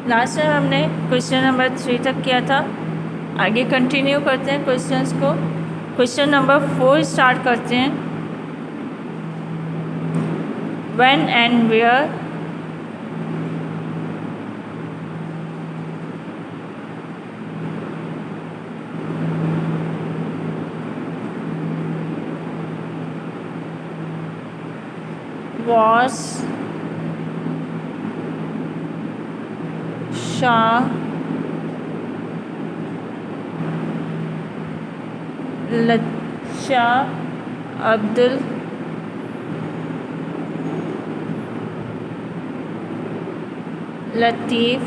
Last time हमने question number 3 तक किया था। आगे कंटिन्यू करते हैं क्वेश्चंस को। क्वेश्चन नंबर 4 स्टार्ट करते हैं। When and where was Shah Abdul Latif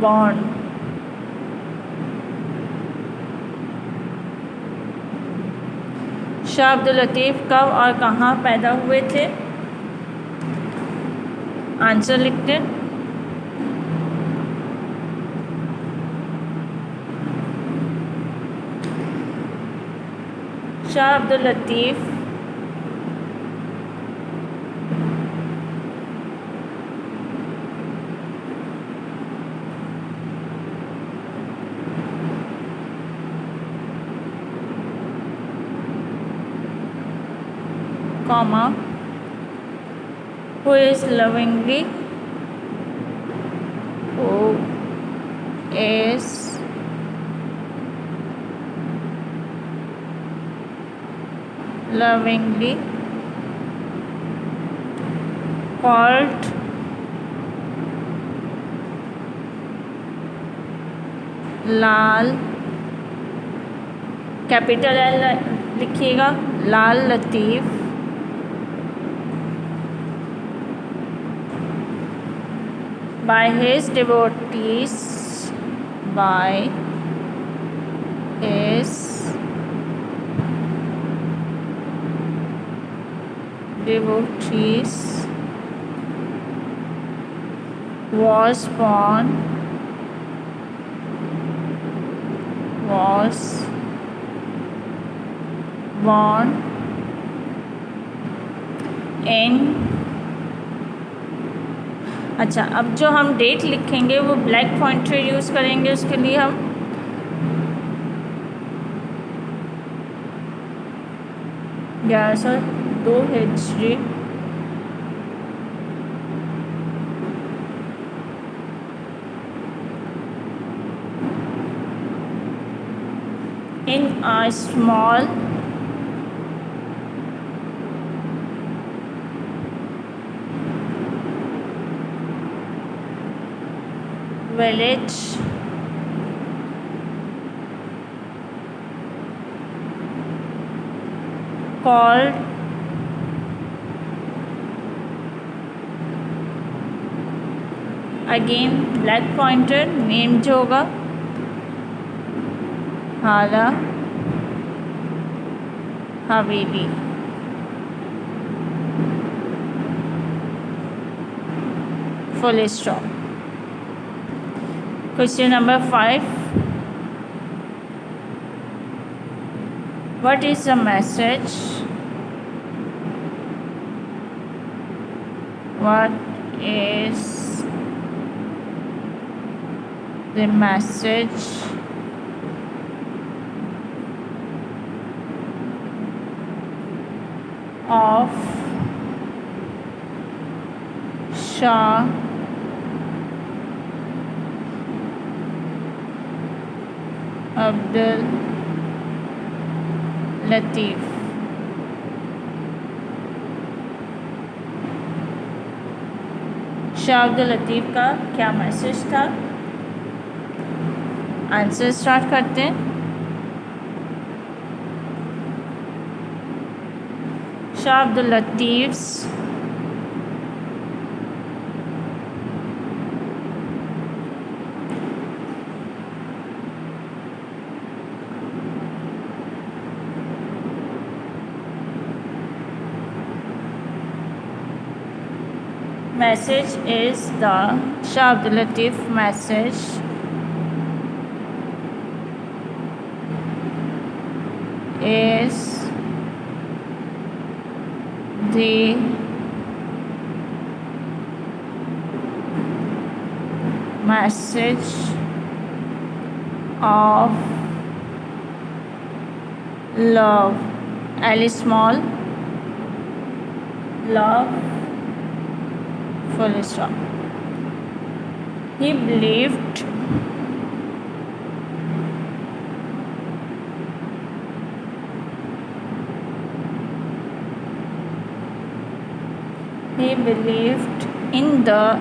born? Shah Abdul Latif कब और कहाँ पैदा हुए थे? आंसर लिखते हैं। Shah Abdul Latif comma who is lovingly called Lal, capital L लिखिएगा, लाल लतीफ़ by his devotees was born in। अच्छा, अब जो हम डेट लिखेंगे वो ब्लैक पॉइंटर यूज़ करेंगे। उसके लिए हम 1102 हिजरी in a small village called again black pointer, name जो होगा Hala Haveli. Full stop. Question number 5, what is the message? What is the message of Shah Abdul Latif? Shah Abdul Latif का क्या मैसेज था? आंसर स्टार्ट करते हैं। Shah Abdul Latif message is the Shah Abdul Latif message is the message of love, L small, love, full stop. He believed in the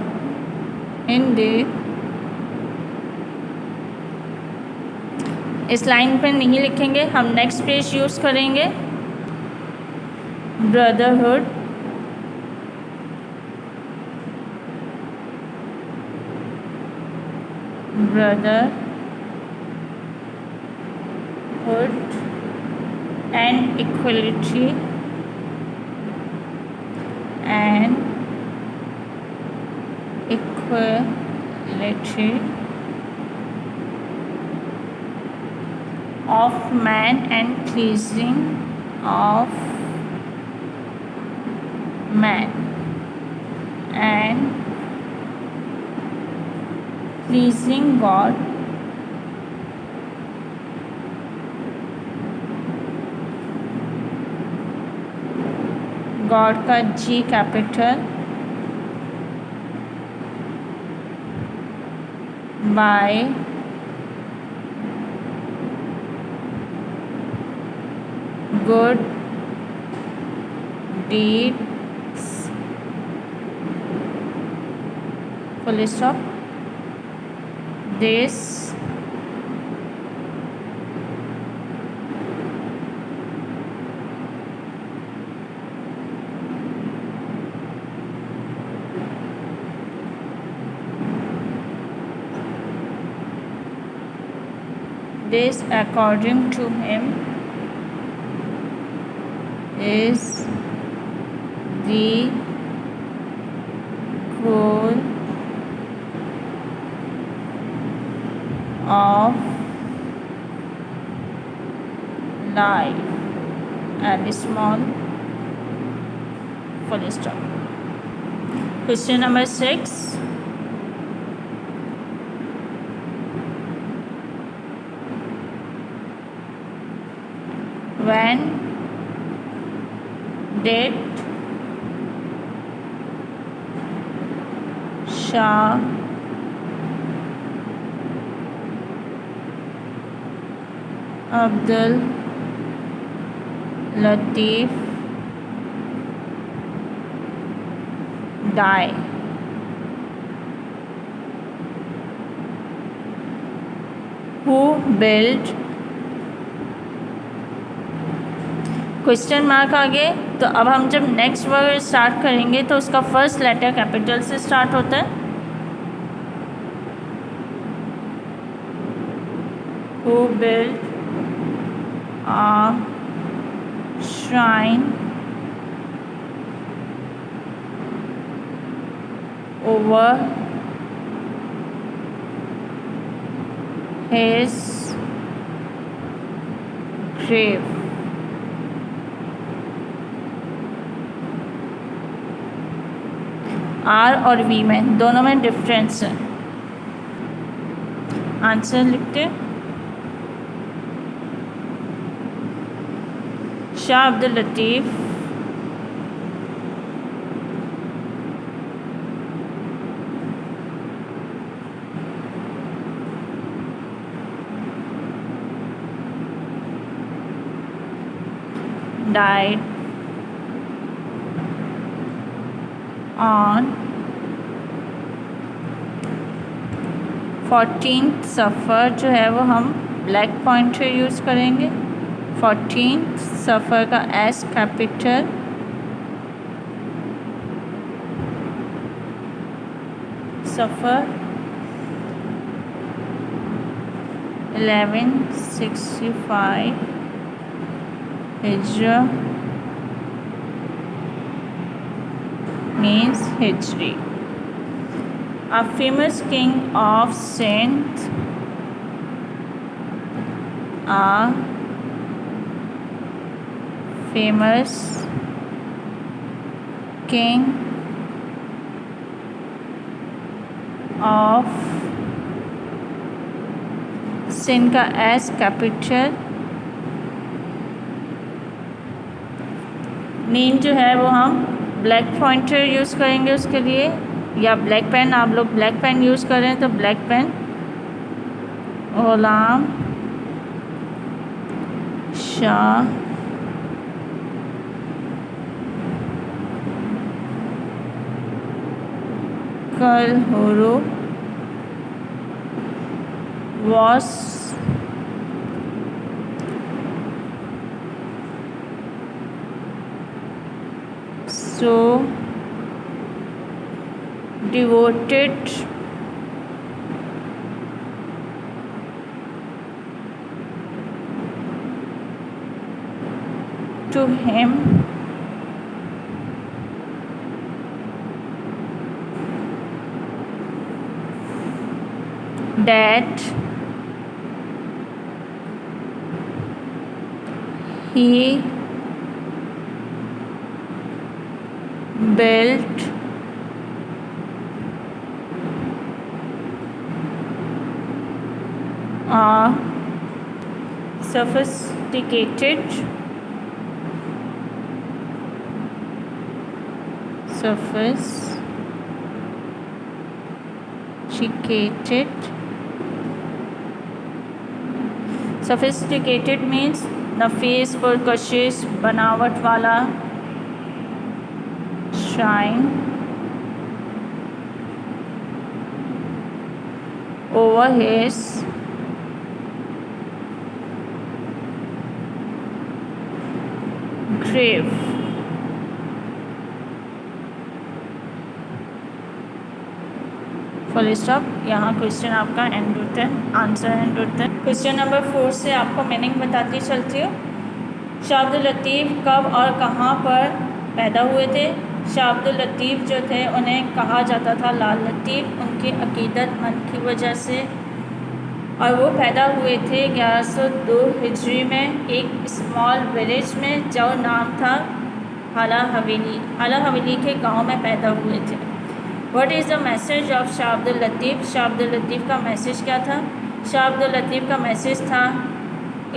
इस line पर नहीं लिखेंगे, हम नेक्स्ट पेज यूज़ करेंगे brotherhood, and equality of man and pleasing of man and pleasing God का G capital by good deeds, full stop. This according to him is the goal of life, and small, full stop. Question number 6. When did Shah Abdul Latif die? Who built? Question mark आगे। तो अब हम जब next word start करेंगे तो उसका first letter capital से start होता है। Who built a shrine over his grave? R और वी में दोनों में डिफरेंस है। आंसर लिखते शाह अब्दुल लतीफ़ died on 14th सफ़र, जो है वो हम ब्लैक पॉइंटर यूज़ करेंगे। 14th सफ़र का S capital suffer 1165 हिजरा means Hijri. A famous king of Sindh, a famous king of sin का एस कैपिटल, नेम जो है वो हम ब्लैक पॉइंटर यूज़ करेंगे उसके लिए, या ब्लैक पेन, आप लोग ब्लैक पेन यूज़ करें तो black pen, Ghulam Shah Kalhoro was so devoted to him that he built a sophisticated means नफीस पुरकशिश बनावट वाला, shrine over his grave. Full stop. यहाँ क्वेश्चन आपका एंड होता है, आंसर एंड होता है। क्वेश्चन नंबर 4 से आपको मीनिंग बताती चलती हूँ। शाह अब्दुल लतीफ़ कब और कहाँ पर पैदा हुए थे? शाह अब्दुल लतीफ़ जो थे उन्हें कहा जाता था लाल लतीफ़, उनकी अकीदतमंद की वजह से, और वो पैदा हुए थे 1102 हिजरी में एक स्मॉल विलेज में जो नाम था हाला हवेली। हाला हवेली के गांव में पैदा हुए थे। What is the message of Shah Abdul Latif? Shah Abdul Latif का मैसेज क्या था? शाह अब्दुल लतीफ़ का मैसेज था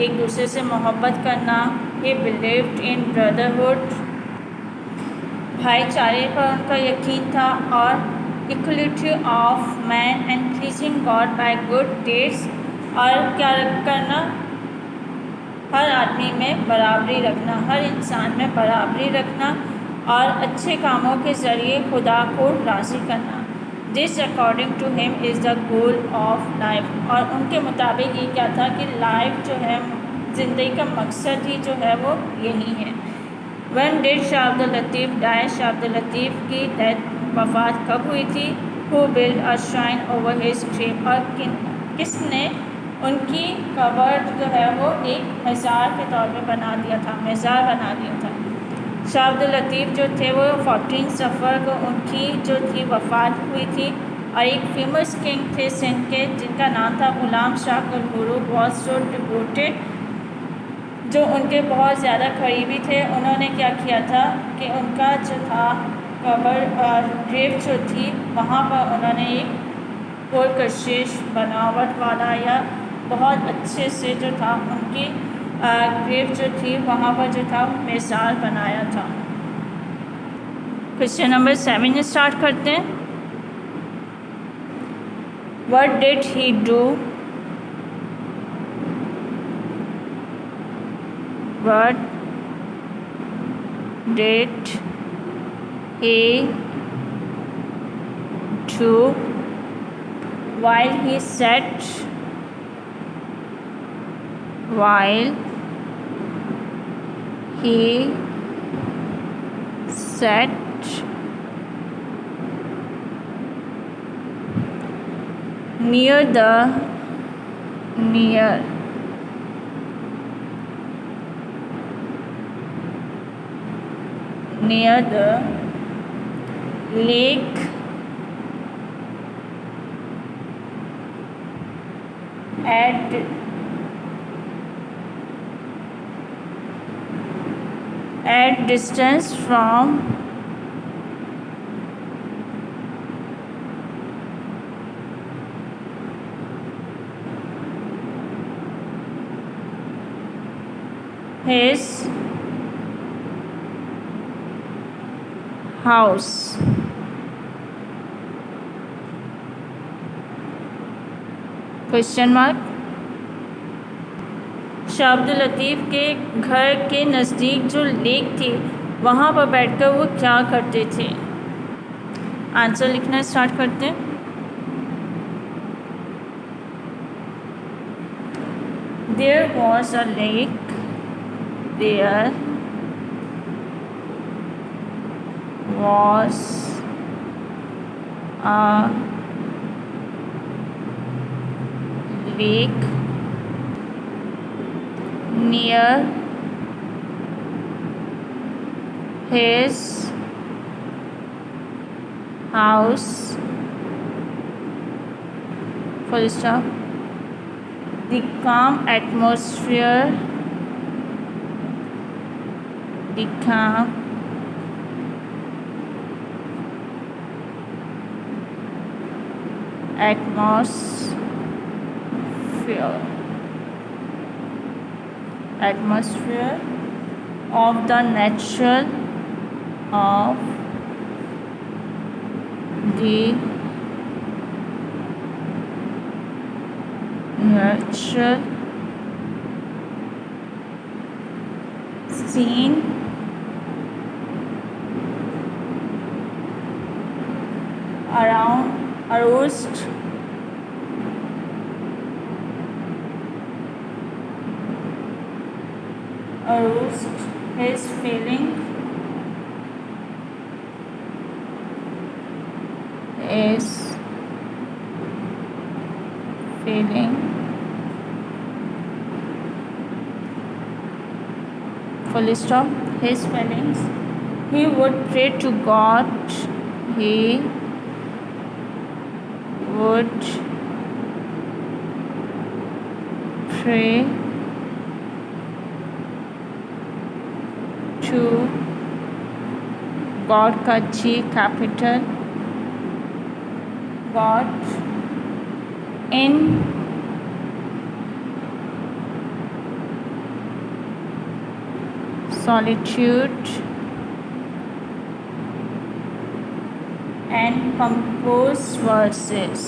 एक दूसरे से मोहब्बत करना। ही बिलीव्ड इन ब्रदरहुड, भाईचारे पर उनका यकीन था, और equality of man and pleasing God by good deeds, और क्या करना, हर आदमी में बराबरी रखना, हर इंसान में बराबरी रखना, और अच्छे कामों के ज़रिए खुदा को राज़ी करना। This according to him is the goal of life, और उनके मुताबिक ये क्या था कि लाइफ जो है, ज़िंदगी का मकसद ही जो है वो यही है। When did Shah Abdul Latif die? Shah Abdul Latif की डेथ वफ़ात कब हुई थी? Who built a shrine over his grave, और किसने उनकी कबर जो है वो एक मज़ार के तौर पे बना दिया था, मज़ार बना दिया था। शाह अब्दुल लतीफ़ जो थे वो 14 सफ़र को उनकी जो थी वफ़ात हुई थी, और एक फेमस किंग थे सिंध के जिनका नाम था गुलाम शाह कलहुरु वॉज सो डिवोटेड, जो उनके बहुत ज़्यादा करीबी थे। उन्होंने क्या किया था कि उनका जो था कबर और ग्रेव जो थी वहाँ पर उन्होंने एक पुरकशिश बनावट वाला या बहुत अच्छे से जो था उनकी ग्रेव जो थी वहाँ पर जो था मज़ार बनाया था। क्वेश्चन नंबर 7 स्टार्ट करते हैं। What did he do? What did he do while he sat near the lake at distance from his house. Question mark. Shah Abdul Latif के घर के नज़दीक जो लेक थी वहाँ पर बैठकर वो क्या करते थे? आंसर लिखना स्टार्ट करते हैं। There was a lake there was a lake near his house. Full stop. The calm atmosphere, the calm atmosphere of the natural scene aroused his feeling full stop, his feelings. He would pray to God. He would pray to God का G capital, God in solitude and compose verses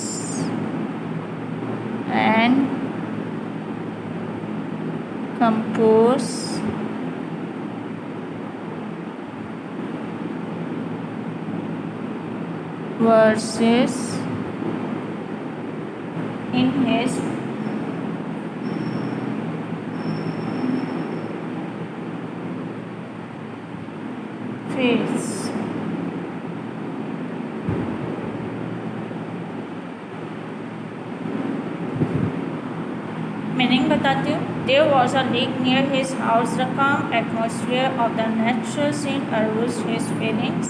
in his praise. Meaning बताती हूँ। There was a lake near his house. The calm atmosphere of the natural scene aroused his feelings.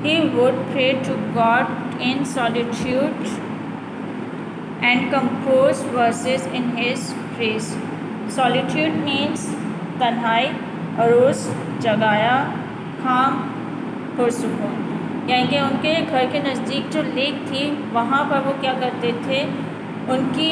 He would pray to God in solitude and compose verses in his praise. Solitude means तन्हाई, अरूज जगाया, खाम पुरसुकून। यानी कि उनके घर के नज़दीक जो लेक थी वहाँ पर वो क्या करते थे, उनकी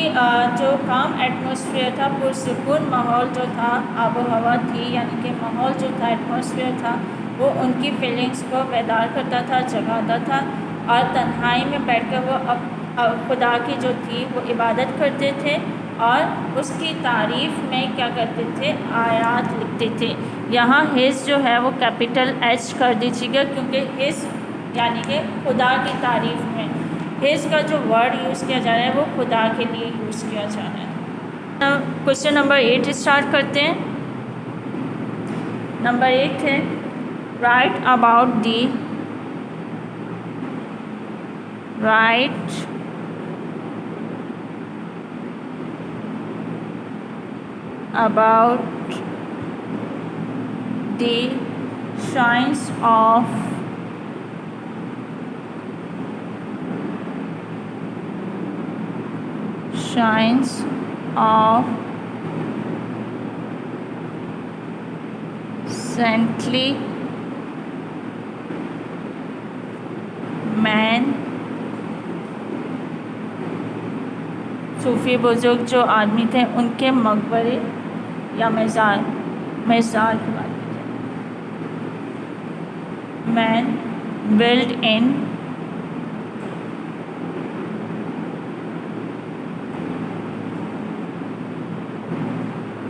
जो काम एटमॉस्फेयर था, पुरसुकून माहौल जो था, आबो हवा थी, यानी कि माहौल जो था, एटमॉस्फेयर था, वो उनकी फीलिंग्स को बेदार करता था, जगाता था। और तन्हाई में बैठकर वो खुदा की जो थी वो इबादत करते थे और उसकी तारीफ़ में क्या करते थे, आयात लिखते थे। यहाँ हिज जो है वो कैपिटल एच कर दीजिएगा क्योंकि हिज यानी कि खुदा की तारीफ़ में हिज का जो वर्ड यूज़ किया जा रहा है वो खुदा के लिए यूज़ किया जा रहा है। क्वेश्चन नंबर 8 स्टार्ट करते हैं। नंबर 8 है right about the shrines of saintly man, सूफ़ी बुजुर्ग जो आदमी थे उनके मकबरे या मज़ार। मिसाल की बात की जाए, man build in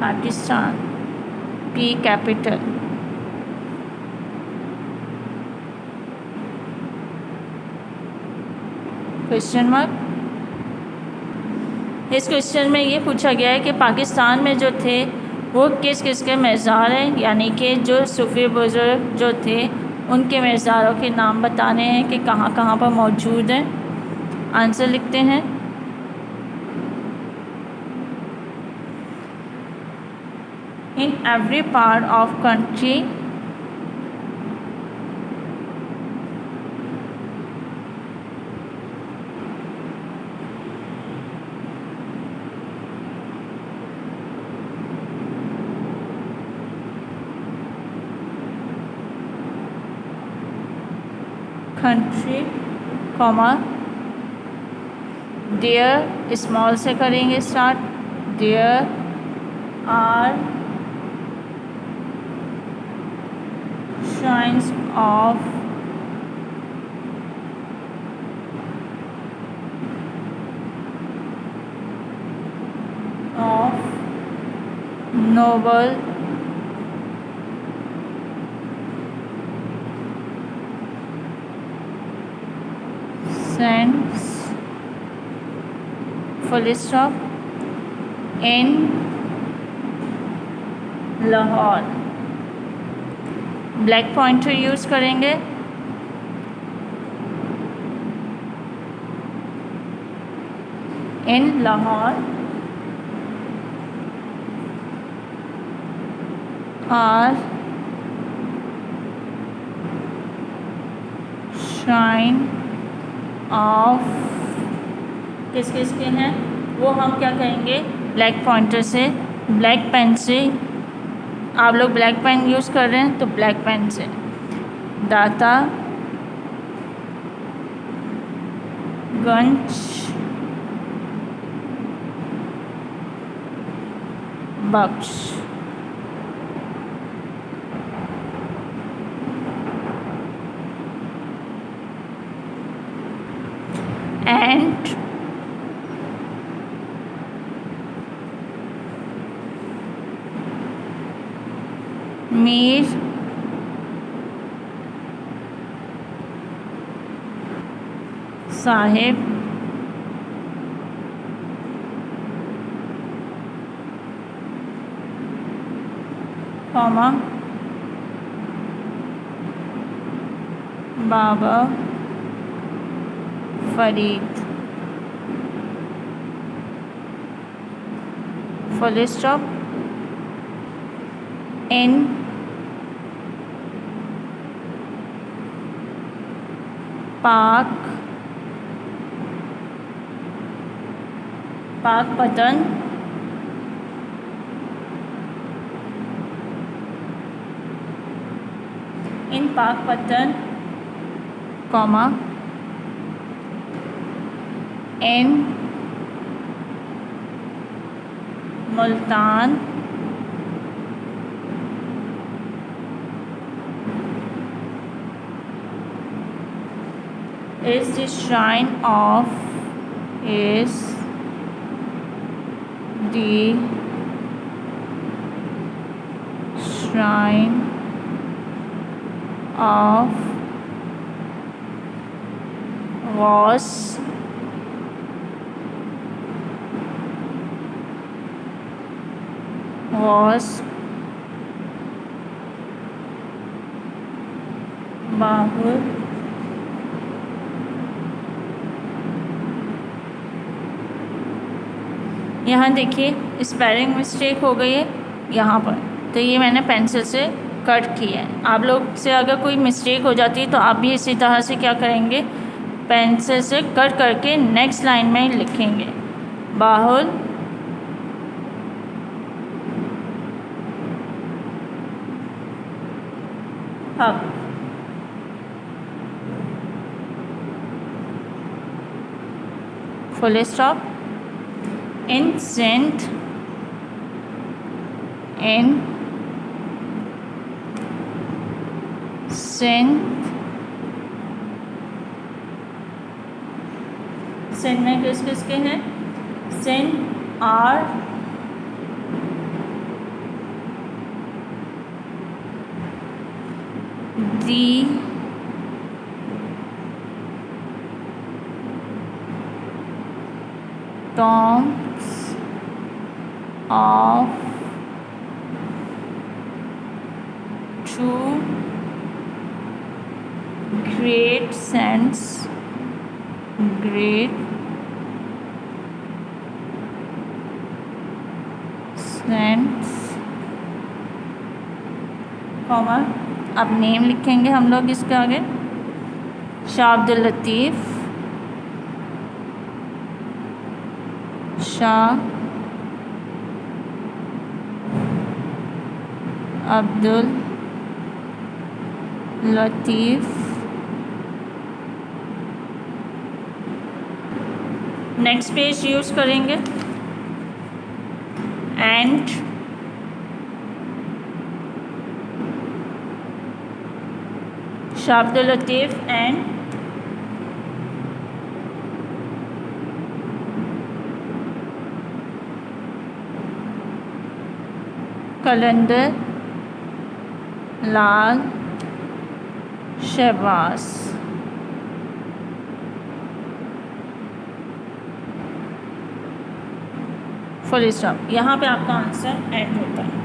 Pakistan P capital question mark. इस क्वेश्चन में ये पूछा गया है कि पाकिस्तान में जो थे वो किस किस के मज़ार हैं, यानी कि जो सूफी बुज़ुर्ग जो थे उनके मज़ारों के नाम बताने हैं कि कहाँ कहाँ पर मौजूद हैं। आंसर लिखते हैं। In every part of country comma there, small से करेंगे start, there are shrines of noble saints, full stop, in Lahore. Black pointer use करेंगे। In Lahore are shrine of किस किस के हैं वो हम क्या कहेंगे, ब्लैक पॉइंटर से, ब्लैक पेन से। आप लोग ब्लैक पेन यूज़ कर रहे हैं तो ब्लैक पेन से, Data Ganj Bakhsh. And Mir Sahib comma Baba Farid, full stop, in Pakpattan in Pakpattan comma in Multan is the shrine of was बाहुर यहाँ देखिए स्पेलिंग मिस्टेक हो गई है यहाँ पर, तो ये मैंने पेंसिल से कट किया है। आप लोग से अगर कोई मिस्टेक हो जाती है तो आप भी इसी तरह से क्या करेंगे, पेंसिल से कट करके नेक्स्ट लाइन में लिखेंगे। Bahaul Haq, full stop, in saint in Sindh. Sindh में किस किस के हैं? Sindh are the tombs of two great saints, comma, अब नेम लिखेंगे हम लोग इसके आगे। Shah Abdul Latif, Shah Abdul Latif. Next page use करेंगे and Shah Abdul Latif and Qalandar Lal Shahbaz. Full stop. यहाँ पे आपका आंसर एंड होता है।